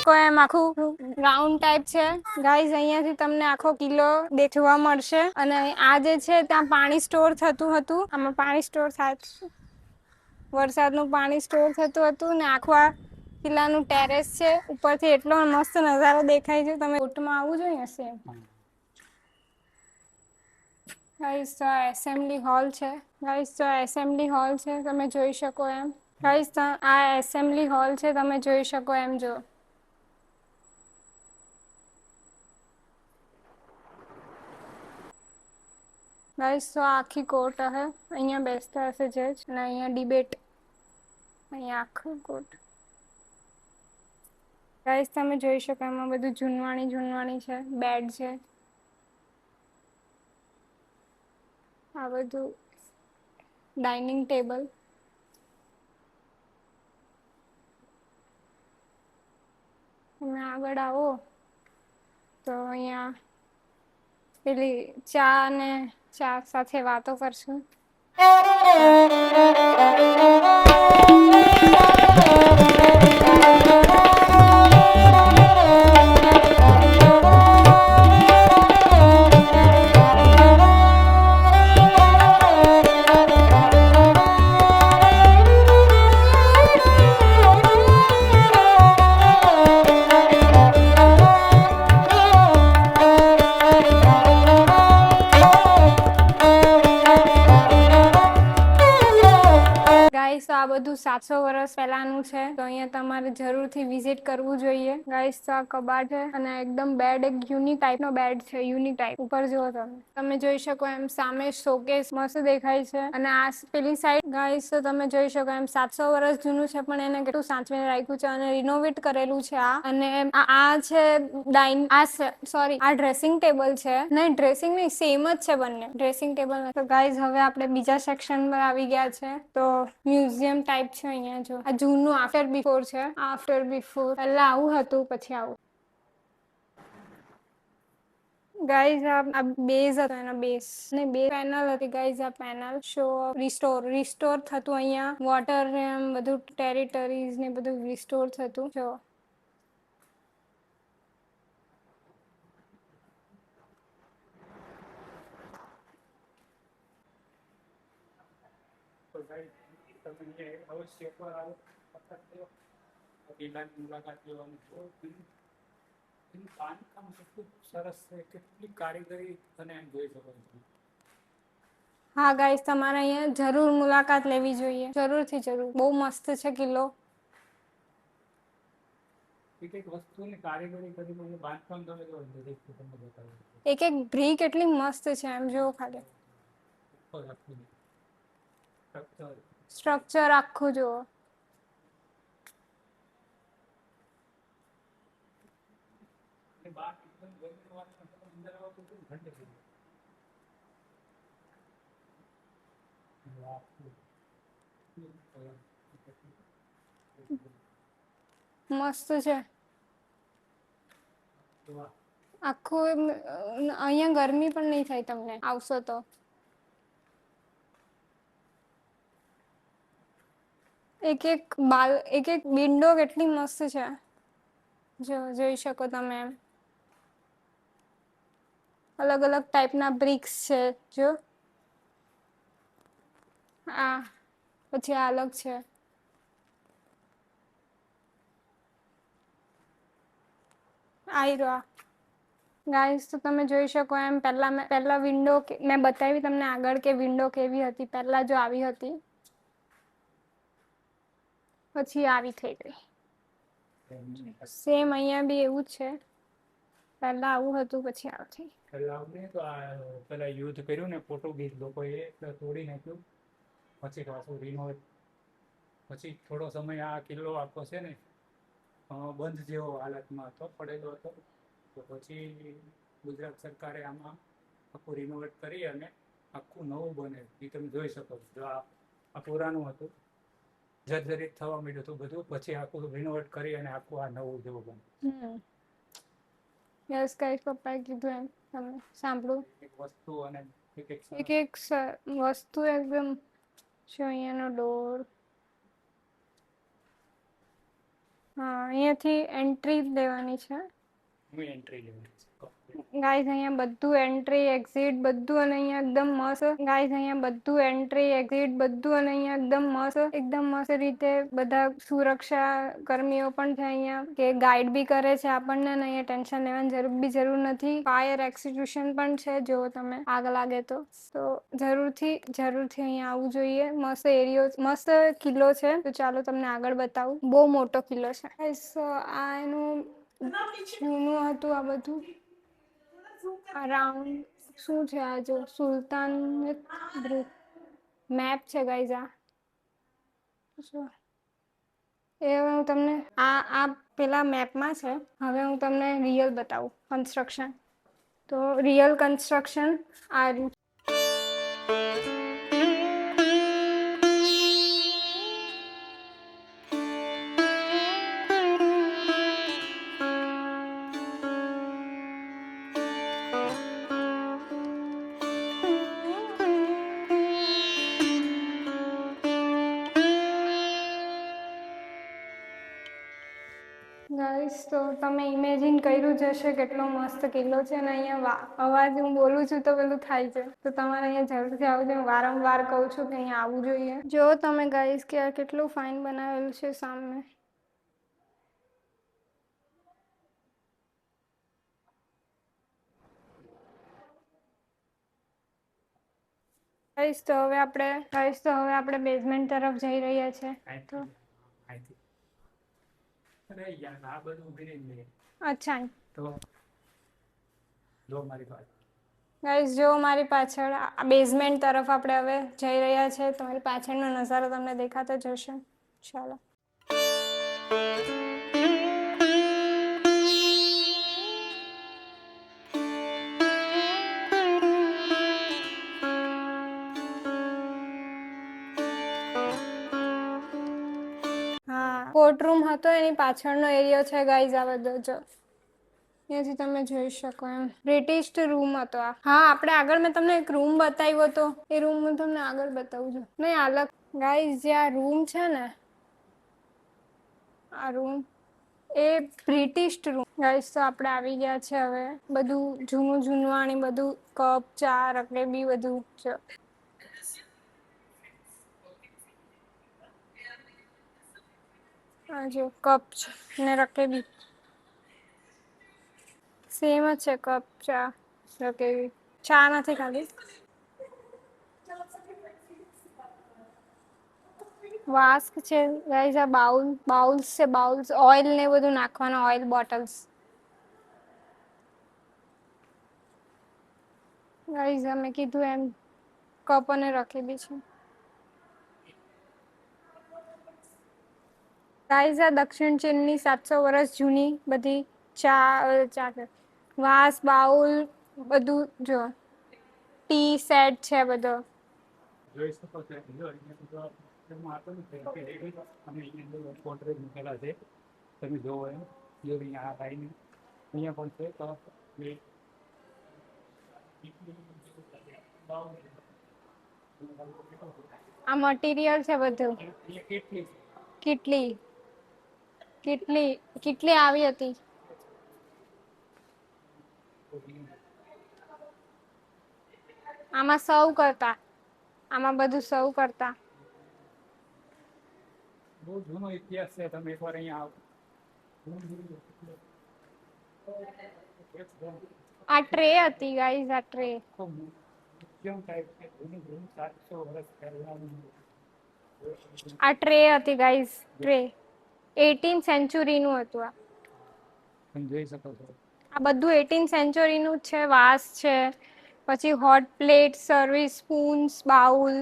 કોઈ એમ આખું round type છે ગાઈઝ. અહીંયાથી તમને આખો કિલ્લો દેખવા મળશે અને આ જે છે ત્યાં પાણી સ્ટોર થતું હતું. આમાં પાણી સ્ટોર થાય, વરસાદનું પાણી સ્ટોર થતું હતું ને આખું આ કિલ્લાનું ટેરેસ છે. ઉપરથી એટલો મસ્ત નજારો દેખાય છે. તમે બોટમાં આવવું જોઈએ હશે. ગાઈસ તો આ એસેમ્બલી હોલ છે. ગાઈસ તો આ એસેમ્બલી હોલ છે, તમે જોઈ શકો એમ. ગાઈસ આ એસેમ્બલી હોલ છે, તમે જોઈ શકો એમ. જો ગાઈસ તો આખી કોર્ટ હે, અહીંયા બેસતા હશે જજ અને અહીંયા ડિબેટ. અહીંયા આખું કોર્ટ ગાઈસ તમે જોઈ શકો એમાં બધું જૂનવાણી છે. બેડ છે, આ બધું ડાઇનિંગ ટેબલ. તમે આગળ આવો તો અહીંયા પેલી ચા સાથે વાતો કરશું. ગાઈસ આ બધું 700 વર્ષ પહેલાનું છે, તો અહીંયા તમારે જરૂરથી વિઝિટ કરવું જોઈએ. ગાઈસ આ કબાટ છે અને એકદમ બેડ એક યુનિક ટાઈપનો બેડ છે. યુનિક ટાઈપ ઉપર જુઓ તમે જોઈ શકો એમ સામે શોકેસ મસ્ત દેખાય છે અને આ પેલી સાઈડ ગાઈસ તો તમે જોઈ શકો એમ 700 વર્ષ જૂનું છે પણ એને કેટલું સાચવીને રાખ્યું છે અને રિનોવેટ કરેલું છે. અને આ છે સોરી આ ડ્રેસિંગ ટેબલ છે. નહીં ડ્રેસિંગ નહીં, સેમ જ છે બંને ડ્રેસિંગ ટેબલ. તો ગાઈઝ હવે આપણે બીજા સેક્શન પર આવી ગયા છે. તો મ્યુઝિયમ ટાઈપ છે. અહીંયા જો આ જૂનું આફ્ટર બિફોર છે. આફ્ટર બિફોર પહેલા આવું હતું, પછી આવું. ગાઈઝ આ બેઝ હતો, એનો બેઝ ને બે પેનલ હતી. ગાઈઝ આ પેનલ શો રિસ્ટોર થતું. અહીંયા વોટર એમ બધું ટેરિટરીઝ ને બધું રિસ્ટોર થતું. જો તમે અવશ્ય પર આવો, કિલ્લાની મુલાકાત લેવાની છો. એનું બાંધકામ કેટલું સરસ છે, કેટલી કારીગરી તમે જોઈ શકો છો. હા ગાઈસ તમારે અહીંયા જરૂર મુલાકાત લેવી જોઈએ, જરૂરથી જરૂર. બહુ મસ્ત છે કિલ્લો. એક એક વસ્તુની કારીગરી કરી બાંધકામ તમે જો તમને બતાવો. એક એક બ્રિક કેટલી મસ્ત છે એમ જો ખાલી. સ્ટ્રક્ચર આખું જુઓ. મસ્ત છે આખું. અહીંયા ગરમી પણ નહીં થાય તમને આવશો તો. એક એક વિન્ડો કેટલી મસ્ત છે, જો જોઈ શકો તમે એમ. અલગ અલગ ટાઈપના બ્રિક્સ છે. જો આ પછી આ અલગ છે. આઈ રહ્યો ગાઈસ તો તમે જોઈ શકો એમ. પહેલા વિન્ડો મેં બતાવી તમને આગળ કે વિન્ડો કેવી હતી. પહેલા જો આવી હતી, પછી આવી થઈ ગઈ. સેમ અહીંયા બી એવું જ છે. પહેલા આવું હતું, પછી આવું થઈ. પેલા યુદ્ધ કર્યું ને પોર્ટુગીઝ લોકોએ તોડી નાખ્યું, પછી પાછું રિનોવેટ. પછી થોડો સમય આ કિલ્લો આખો છે ને બંધ જેવો હાલતમાં હતો, પડેલો હતો. તો પછી ગુજરાત સરકારે આમાં આખું રિનોવેટ કરી અને આખું નવું બને એ તમે જોઈ શકો છો. જો આ પુરાનું હતું, જર્જરિત થવા માંડ્યું હતું બધું, પછી આખું રિનોવેટ કરી અને આખું આ નવું જેવું બને. યસ ગાઈસ, પપ્પાએ કીધું એમ તમે સાંભળું. એક વસ્તુ અને એક એક વસ્તુ એકદમ છે. અહીંયાનો ડોર હા, અહીંયાથી એન્ટ્રી લેવાની છે. હું એન્ટ્રી લેવાની છે. ગાઈઝ અહીંયા બધું એન્ટ્રી એક્ઝિટ બધું અને અહીંયા એકદમ મસ્ત. ગાઈઝ અહીંયા બધું એન્ટ્રી એક્ઝિટ બધું અને અહીંયા એકદમ મસ્ત રીતે બધા સુરક્ષા કર્મીઓ પણ છે અહીંયા કે ગાઈડ બી કરે છે આપણને અને અહીંયા ટેન્શન લેવાની જરૂર નથી. ફાયર એક્સિક્યુશન પણ છે જો તમે આગ લાગે તો જરૂરથી અહીંયા આવવું જોઈએ. મસ્ત એરિયો મસ્ત કિલ્લો છે. તો ચાલો તમને આગળ બતાવું. બહુ મોટો કિલ્લો છે. આ એનું જૂનું હતું આ બધું અરાઉન્ડ શું છે આ જો સુલતાન મેપ છે ગાઈઝ આ એ હવે હું તમને આ પેલા મેપમાં છે. હવે હું તમને રિયલ બતાવું કન્સ્ટ્રક્શન. તો રિયલ કન્સ્ટ્રક્શન આ રહ્યું. ગાઈસ તો તમે ઇમેજિન કર્યું જ હશે કેટલો મસ્ત કિલ્લો છે અને અહીંયા અવાજ હું બોલું છું તો પેલું થાય છે. તો તમારે અહીંયા જરૂરથી આવવું જોઈએ. હું વારંવાર કહું છું કે અહીંયા આવવું જોઈએ. જો તમે ગાઈસ કે આ કેટલું ફાઇન બનાવેલું છે સામે. ગાઈસ તો હવે આપણે બેઝમેન્ટ તરફ જઈ રહ્યા છે. તો અરે યાર આ બધું ઉભી રહી. અચ્છા તો જો મારી પાસે ગાઈસ જો મારી પાછળ બેઝમેન્ટ તરફ આપણે હવે જઈ રહ્યા છે. તમારી પાછળનો નજારો તમને દેખાતો જ હશે. ચાલો કોર્ટ રૂમ હતો એની પાછળનો એરિયો છે ગાઈઝ. આ બધો જો અહીંયાથી તમે જોઈ શકો એમ બ્રિટિશ રૂમ હતો આ. હા આપણે આગળ મેં તમને એક રૂમ બતાવ્યો હતો એ રૂમ હું તમને આગળ બતાવું છું. નહીં અલગ ગાઈઝ જે આ રૂમ છે ને આ રૂમ એ બ્રિટિશ રૂમ ગાઈઝ. તો આપણે આવી ગયા છે હવે. બધું જૂનવાણી બધું કપ ચા રકેબી બધું છે. હા જો કપ ને રકેબી સેમ જ છે. કપ ચા રકેબી ચા નથી ખાલી વાસ્ક છે ગાઈઝ. આ બાઉલ્સ છે. બાઉલ્સ ઓઇલ ને બધું નાખવાનું ઓઇલ બોટલ્સ ગાઈઝ. અમે કીધું એમ કપ અને રકેબી છે. ગાઈઝ આ દક્ષિણ ચીનની 700 વર્ષ જૂની બધી ચા છે. વાસ બાઉલ બધું જો ટી સેટ છે બધો. જોઈ શકો છો. એમાં આપણને અમે અહીંયા કોન્ટ્રેક્ટ મૂકેલા છે. તમે જોવો એમ જો અહીંયા આ લાઈન અહીંયા પણ છે. તો આ મટીરિયલ છે બધું. કેટલી આવી હતી. આમાં બધું સર્વ કરતા. બહુ જૂનો ઇતિહાસ છે. તમે એકવાર અહીંયા આવો. આ ટ્રે હતી ગાઈઝ. આ ટ્રે મ્યુઝિયમ ટાઈપ છે. જૂની 700 વર્ષ પહેલાની આ ટ્રે હતી ગાઈઝ. ટ્રે 18th સેન્ચુરીનું હતું. આ તમે જોઈ શકો છો. આ બધું 18th સેન્ચુરીનું છે. વાસ છે પછી હોટ પ્લેટ સર્વિસ સ્પૂન્સ બાઉલ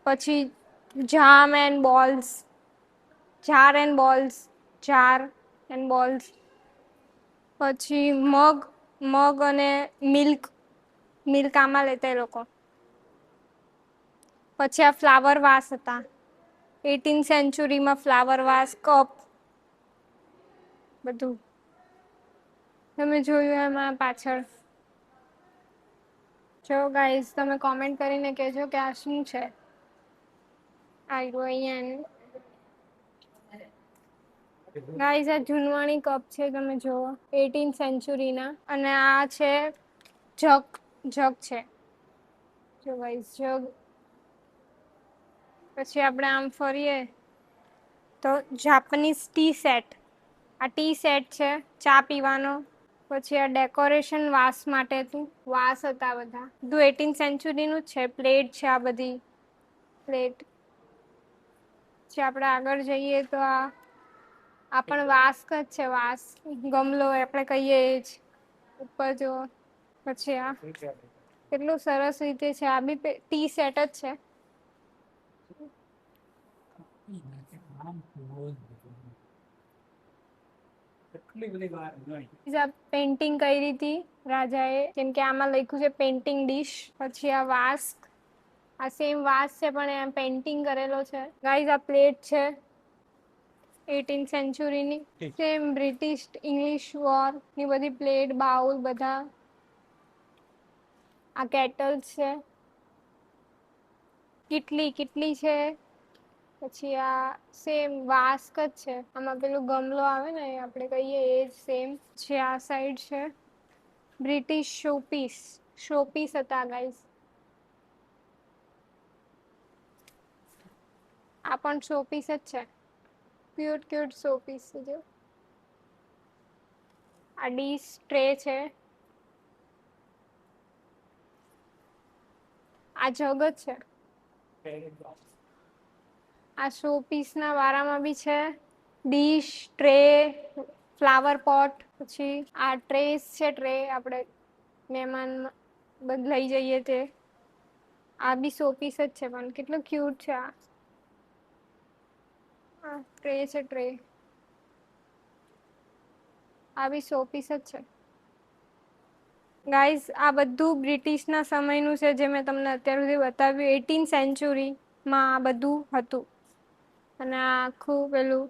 પછી જાર એન્ડ બોલ્સ પછી મગ અને મિલ્ક આમાં લેતા એ લોકો. પછી આ ફ્લાવર વાસ હતા 18th સેન્ચુરીમાં. ફ્લાવર વાસ કપ બધું તમે જોયું એમાં પાછળ. જો ગાઈઝ તમે કોમેન્ટ કરીને કહેજો કે આ શું છે. આવ્યું અહીંયા ગાઈઝ આ જૂનવાણી કપ છે, તમે જુઓ 18th સેન્ચુરીના, અને આ છે જગ છે જો ગાઈઝ જગ. પછી આપણે આમ ફરીએ તો જાપાનીઝ ટી સેટ, આ ટી સેટ છે ચા પીવાનો. પછી આ ડેકોરેશન વાસ માટે વાસ હતા બધા, બધું 18th સેન્ચુરીનું જ છે. પ્લેટ છે, આ બધી પ્લેટ. પછી આપણે આગળ જઈએ તો આ પણ વાસ જ છે, વાસ ગમલો આપણે કહીએ એ જ. ઉપર જો પછી આ કેટલું સરસ રીતે છે, આ બી ટી સેટ જ છે. કેટલી બધી વાર જોઈ. પેન્ટિંગ કરી હતી રાજાએ, કેમ કે આમાં લખ્યું છે પેન્ટિંગ ડીશ. પછી આ વાસ, આ સેમ વાસ છે પણ એમ પેન્ટિંગ કરેલો છે. ગાઈઝ આ પ્લેટ છે 18th સેન્ચુરીની, સેમ બ્રિટિશ ઇંગ્લિશ વોર ની બધી પ્લેટ બાઉલ બધા. આ કેટલ છે, કેટલી છે. પછી આ સેમ વાસ્ક જ છે, આમાં પેલું ગમલો આવે ને આપણે કહીએ એ જ સેમ છે. આ સાઈડ છે બ્રિટિશ શોપીસ હતા ગાઈઝ. આ પણ શોપીસ જ છે, ક્યુટ શોપીસ છે જો. આ ડીશ ટ્રે છે, આ જગ જ છે. આ શોપીસ ના વારામાં બી છે, ડીશ ટ્રે ફ્લાવર પોટ. પછી આ ટ્રેસ છે, ટ્રે આપણે મહેમાન લઈ જઈએ તે. આ બી શોપીસ જ છે પણ કેટલું ક્યુટ છે. આ ટ્રે છે, ટ્રે. આ બી શોપીસ જ છે. ગાઈઝ આ બધું બ્રિટિશના સમયનું છે, જે મેં તમને અત્યાર સુધી બતાવ્યું. 18th સેન્ચુરીમાં આ બધું હતું. અને આ આખું પેલું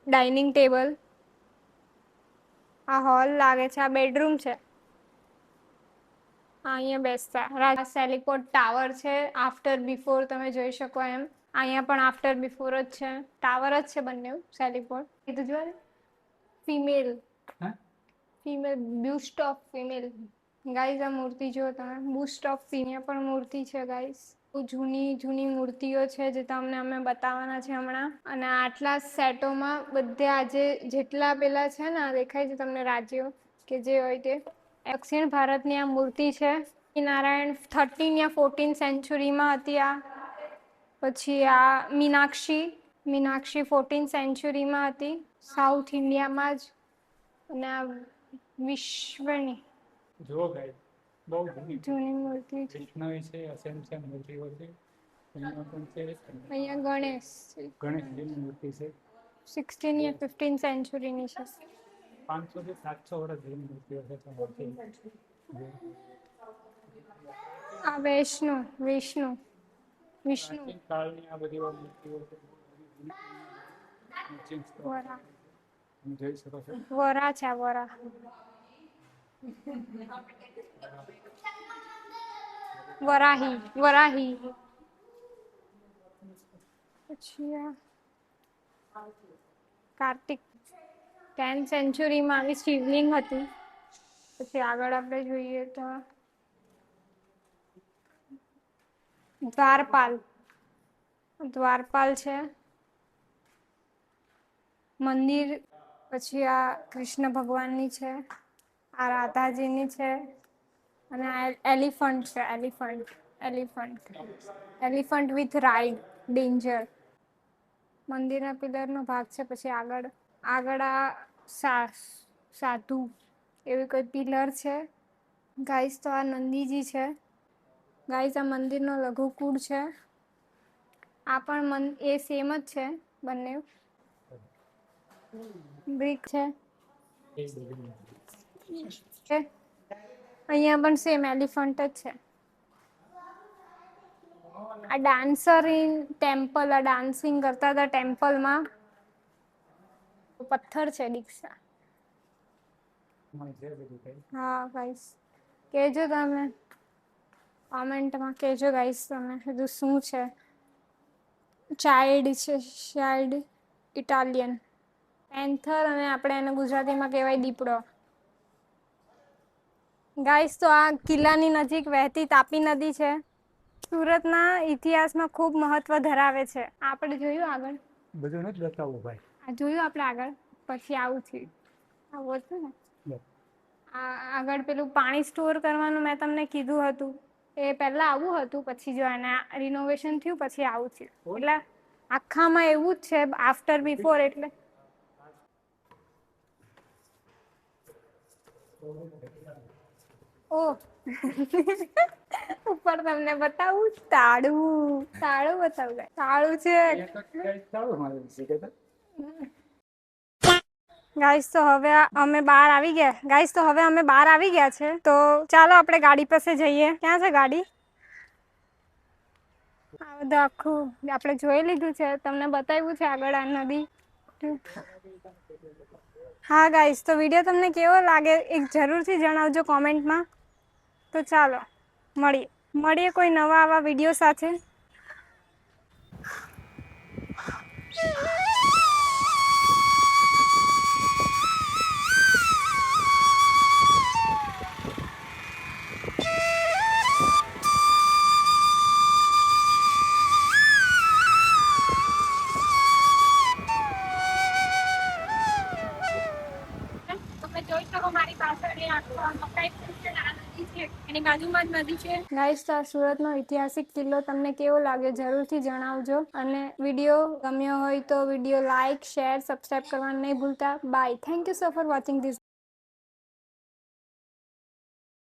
ડાઇનિંગ ટેબલ. આ હોલ લાગે છે, આ બેડરૂમ છે. અહીંયા બેસતા રાજા સેલિકોટ ટાવર છે, આફ્ટર બિફોર તમે જોઈ શકો એમ. અહીંયા પણ આફ્ટર બિફોર જ છે, ટાવર જ છે બંને સેલિકોટ. કીધું જો ફિમેલ બ્યુસ્ટ ઓફ ફિમેલ. ગાઈઝ આ મૂર્તિ જો તમે, બુસ્ટ ઓફ ફિમેલ પણ મૂર્તિ છે ગાઈઝ. જૂની મૂર્તિઓ છે જે તમને અમે બતાવવાના છે હમણાં. અને આટલા સેટોમાં બધે આજે જેટલા પેલા છે ને દેખાય છે તમને રાજ્યો કે જે હોય તે, દક્ષિણ ભારતની આ મૂર્તિ છે. નારાયણ 13 યા 14 સેન્ચુરીમાં હતી આ. પછી આ મીનાક્ષી 14 સેન્ચુરીમાં હતી, સાઉથ ઇન્ડિયામાં જ. અને આ વિશ્વની જો ગાય બહુ જૂની મૂર્તિ છે. વૈષ્ણવી છે, અસંખ્ય મૂર્તિઓ છે. અહીંયા પણ છે, અહીંયા ગણેશજીની મૂર્તિ છે, 16 યા 15 સેન્ચુરીની છે. 500 થી 700 વર્ષ જૂની મૂર્તિઓ છે. આ વિષ્ણુ પ્રાચીન કાળની આ બધી મૂર્તિઓ છે. વરા તમે જોઈ શકો છો. વરા છે, આ વરા. વરાહી. પછી કાર્તિક 10th સેન્ચુરીમાં આવી શિવલિંગ હતી. પછી આગળ આપણે જોઈએ તો દ્વારપાલ છે મંદિર. પછી આ કૃષ્ણ ભગવાનની છે, આ રાધાજીની છે. અને આ એલિફન્ટ છે, એલિફન્ટ વિથ રાઈડ ડેન્જર. મંદિરના પિલરનો ભાગ છે. પછી આગળ આ સાધુ એવી કોઈ પિલર છે. ગાઈસ તો આ નંદીજી છે. ગાઈસ આ મંદિરનો લઘુકુળ છે. આ પણ એ સેમ જ છે બંને. બ્રિક છે. અહીંયા પણ સેમ એલિફન્ટ જ છે. આ ડાન્સર ઇન ટેમ્પલ, આ ડાન્સિંગ કરતા હતા ટેમ્પલમાં. પથ્થર છે દીક્ષા. હા ગાઈસ કેજો તમે કોમેન્ટમાં, કેજો ગાઈસ તમે બધું શું છે. ચાઇલ્ડ છે, ચાઇલ્ડ ઇટાલિયન. પેન્થર અને આપણે એને ગુજરાતીમાં કહેવાય દીપડો. ગાઈસ તો આ કિલ્લાની નજીક વહેતી તાપી નદી છે. સુરતના ઇતિહાસમાં ખૂબ મહત્વ ધરાવે છે. આપણે જોયું આગળ બધું નથી બતાવવું ભાઈ. આ જોયું આપણે આગળ, પછી આવું છે આવું હતું ને આગળ પેલું પાણી સ્ટોર કરવાનું મેં તમને કીધું હતું એ પહેલા આવું હતું, પછી જો એને રિનોવેશન થયું પછી આવું છે. એટલે આખામાં એવું જ છે આફ્ટર બિફોર. એટલે ઓ ઉપર તમને બતાવું તાળું બતાવું. તાળું છે ગાઈસ. તો હવે અમે બહાર આવી ગયા છે. તો ચાલો આપણે ગાડી પાસે જઈએ. ક્યાં છે ગાડી? આ બધું આખું આપણે જોઈ લીધું છે, તમને બતાવ્યું છે આગળ આ નદી. હા ગાઈસ, તો વિડીયો તમને કેવો લાગે એક જરૂરથી જણાવજો કોમેન્ટમાં. તો ચાલો મળીએ કોઈ નવા આવા વિડીયો સાથે. જોઈ શકો મારી પાછળ એની બાજુમાં જ નદી છે. ગાઈસ, તો આ સુરતનો ઐતિહાસિક કિલ્લો તમને કેવો લાગ્યો જરૂરથી જણાવજો. અને વિડીયો ગમ્યો હોય તો વિડીયો લાઇક, શેર, સબસ્ક્રાઇબ કરવાનું નહીં ભૂલતા. Bye. Thank you so for watching this.